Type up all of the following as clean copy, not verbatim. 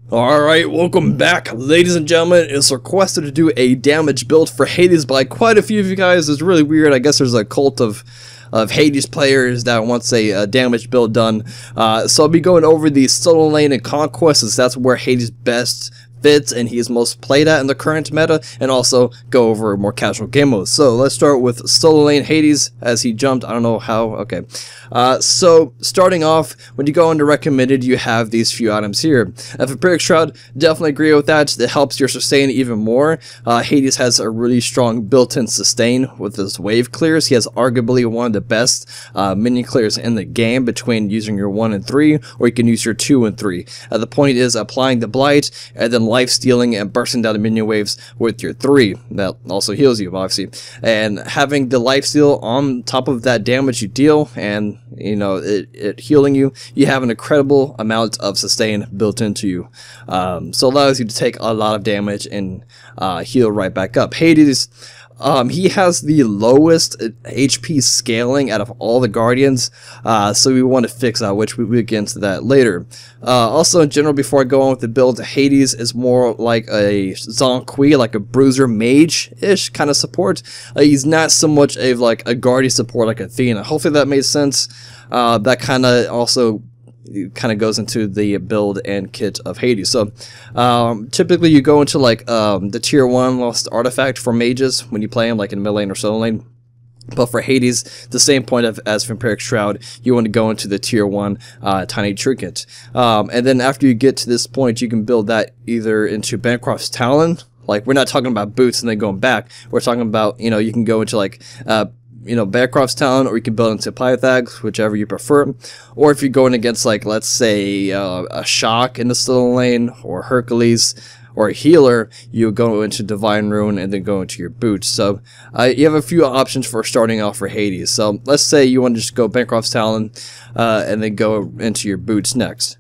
Alright, welcome back, ladies and gentlemen. It's requested to do a damage build for Hades by quite a few of you guys. It's really weird. I guess there's a cult of Hades players that wants a damage build done. So I'll be going over the solo lane and conquest, as that's where Hades best fits and he's most played at in the current meta, and also go over more casual game modes. So let's start with solo lane Hades as he jumped. I don't know how. Okay. So starting off, when you go into recommended, you have these few items here. Vampiric Shroud, definitely agree with that. It helps your sustain even more. Hades has a really strong built-in sustain with his wave clears. He has arguably one of the best minion clears in the game between using your 1 and 3, or you can use your 2 and 3. The point is applying the blight and then life stealing and bursting down the minion waves with your 3. That also heals you, obviously. And having the life steal on top of that damage you deal, and you know, it healing you, you have an incredible amount of sustain built into you. So it allows you to take a lot of damage and heal right back up. Hades, he has the lowest HP scaling out of all the Guardians, so we want to fix that, which we'll get into that later. Also, in general, before I go on with the build, Hades is more like a Zonqui, like a bruiser mage-ish kind of support. He's not so much of like a Guardian support like Athena. Hopefully that made sense. That kind of also goes into the build and kit of Hades. So typically you go into like the tier 1 lost artifact for mages when you play him, like in mid lane or solo lane. But for Hades, the same point as Vampiric Shroud, you want to go into the tier 1 tiny trinket. And then after you get to this point, you can build that either into Bancroft's Talon. Like, we're not talking about boots and then going back. We're talking about, you know, you can go into like Bancroft's Talon, or you can build into Pythags, whichever you prefer. Or if you're going against, like, let's say a Shock in the solo lane, or Hercules, or a healer, you go into Divine Rune and then go into your boots. So you have a few options for starting off for Hades. So let's say you want to just go Bancroft's Talon and then go into your boots next.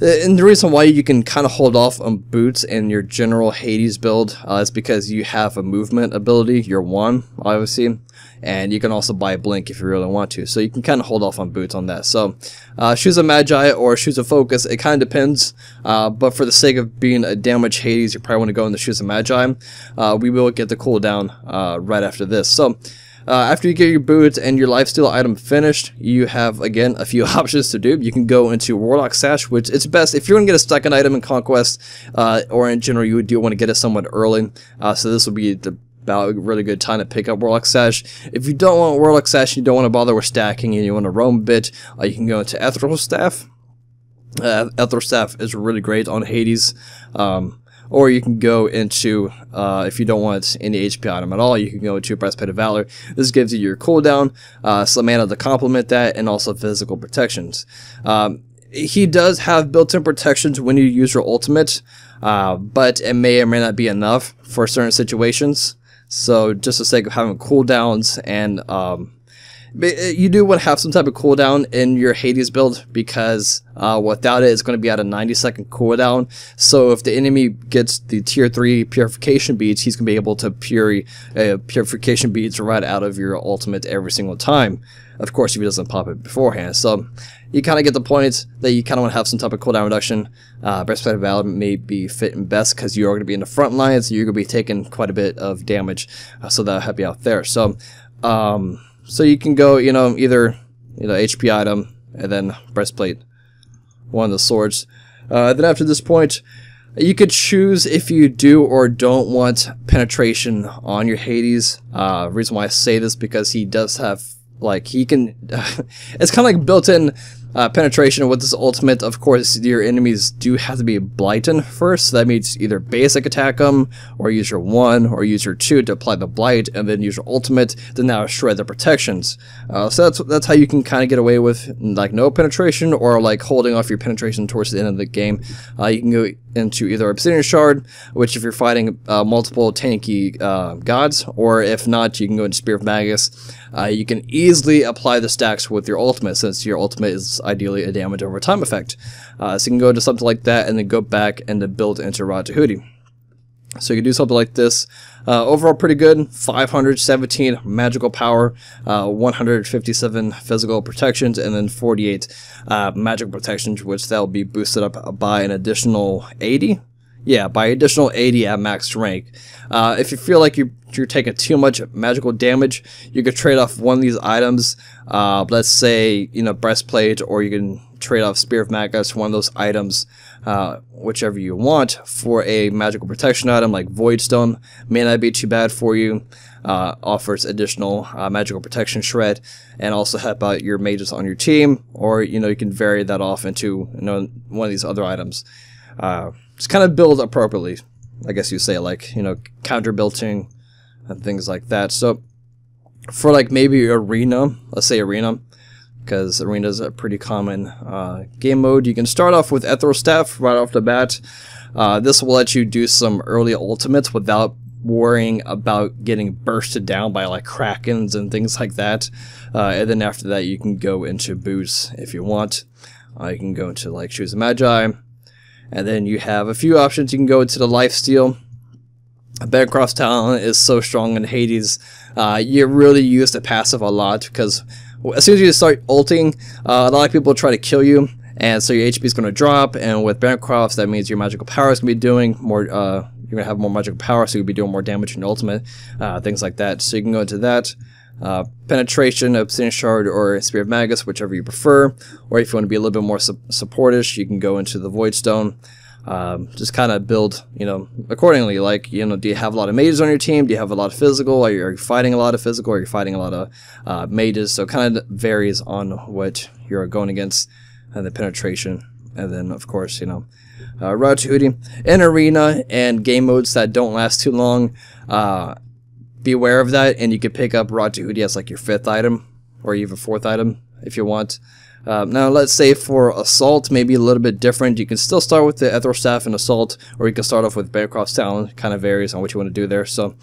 And the reason why you can kind of hold off on boots in your general Hades build is because you have a movement ability, your 1, obviously, and you can also buy a blink if you really want to. So you can kind of hold off on boots on that. So Shoes of Magi or Shoes of Focus, it kind of depends, but for the sake of being a damage Hades, you probably want to go in the Shoes of Magi. We will get the cooldown right after this. So after you get your boots and your lifesteal item finished, you have, again, a few options to do. You can go into Warlock Sash, which it's best if you're going to get a second item in Conquest, or in general, you do want to get it somewhat early. So this will be about a really good time to pick up Warlock Sash. If you don't want Warlock Sash, you don't want to bother with stacking, and you want to roam a bit, you can go into Ethereal Staff. Ethereal Staff is really great on Hades. Or you can go into, if you don't want any HP item at all, you can go into Breastplate of Valor. This gives you your cooldown, some mana to complement that, and also physical protections. He does have built-in protections when you use your ultimate, but it may or may not be enough for certain situations. So just for the sake of having cooldowns, and you do want to have some type of cooldown in your Hades build, because without it, it's going to be at a 90-second cooldown. So if the enemy gets the tier 3 purification beads, he's going to be able to purification beads right out of your ultimate every single time. Of course, if he doesn't pop it beforehand. So you kind of get the point that you kind of want to have some type of cooldown reduction. Breastplate of Valor may be fitting best because you are going to be in the front lines. So you're going to be taking quite a bit of damage. So that'll help you out there. So so you can go, either, HP item and then breastplate, one of the swords. Then after this point, you could choose if you do or don't want penetration on your Hades. Reason why I say this, because he does have, he can, it's kind of like built-in penetration with this ultimate. Of course, your enemies do have to be blighted first. So that means either basic attack them, or use your 1, or use your 2 to apply the blight, and then use your ultimate to now shred the protections. So that's how you can kind of get away with no penetration, or holding off your penetration towards the end of the game. You can go into either Obsidian Shard, which if you're fighting multiple tanky gods, or if not, you can go into Spear of Magus. You can easily apply the stacks with your ultimate, since your ultimate is ideally a damage over time effect. So you can go into something like that and then go back and then build into Rod Tahuti. So you can do something like this. Overall pretty good. 517 magical power, 157 physical protections, and then 48 magical protections, which that'll be boosted up by an additional 80. Yeah, by additional 80 at max rank. If you feel like you're taking too much magical damage, you could trade off one of these items. Let's say, breastplate, or you can trade off Spear of Magus, one of those items, whichever you want, for a magical protection item like Voidstone. May not be too bad for you. Offers additional magical protection shred, and also help out your mages on your team, or you can vary that off into one of these other items. Just kind of build appropriately, I guess you say, like counter building and things like that. So for like maybe arena, let's say arena, because arena is a pretty common game mode, you can start off with Ethereal Staff right off the bat. This will let you do some early ultimates without worrying about getting bursted down by like krakens and things like that. And then after that, you can go into boots if you want. You can go into like Shoes of Magi, and then you have a few options. You can go into the Lifesteal. Bancroft's talent is so strong in Hades. You really use the passive a lot, because as soon as you start ulting, a lot of people try to kill you, and so your HP is going to drop. And with Bancroft's, that means your magical power is going to be doing more. You're going to have more magical power, so you'll be doing more damage in ultimate, things like that. So you can go into that. Penetration, Obsidian Shard, or Spear of Magus, whichever you prefer. Or if you want to be a little bit more supportish, you can go into the Voidstone. Just kind of build, accordingly. Like, do you have a lot of mages on your team? Do you have a lot of physical? Are you fighting a lot of physical? Are you fighting a lot of mages? So it kind of varies on what you're going against, and the penetration. And then, of course, Route to Hootie. In arena and game modes that don't last too long, be aware of that, and you can pick up Route to Hootie as like your 5th item, or even 4th item if you want. Now, let's say for Assault, maybe a little bit different. You can still start with the Ethereal Staff and Assault, or you can start off with Bancroft's Talent. Kind of varies on what you want to do there. So,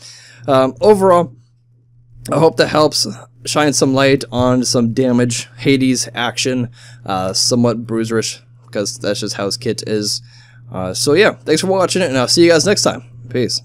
overall, I hope that helps shine some light on some damage, Hades action, somewhat bruiserish, because that's just how his kit is. So yeah, thanks for watching it, and I'll see you guys next time. Peace.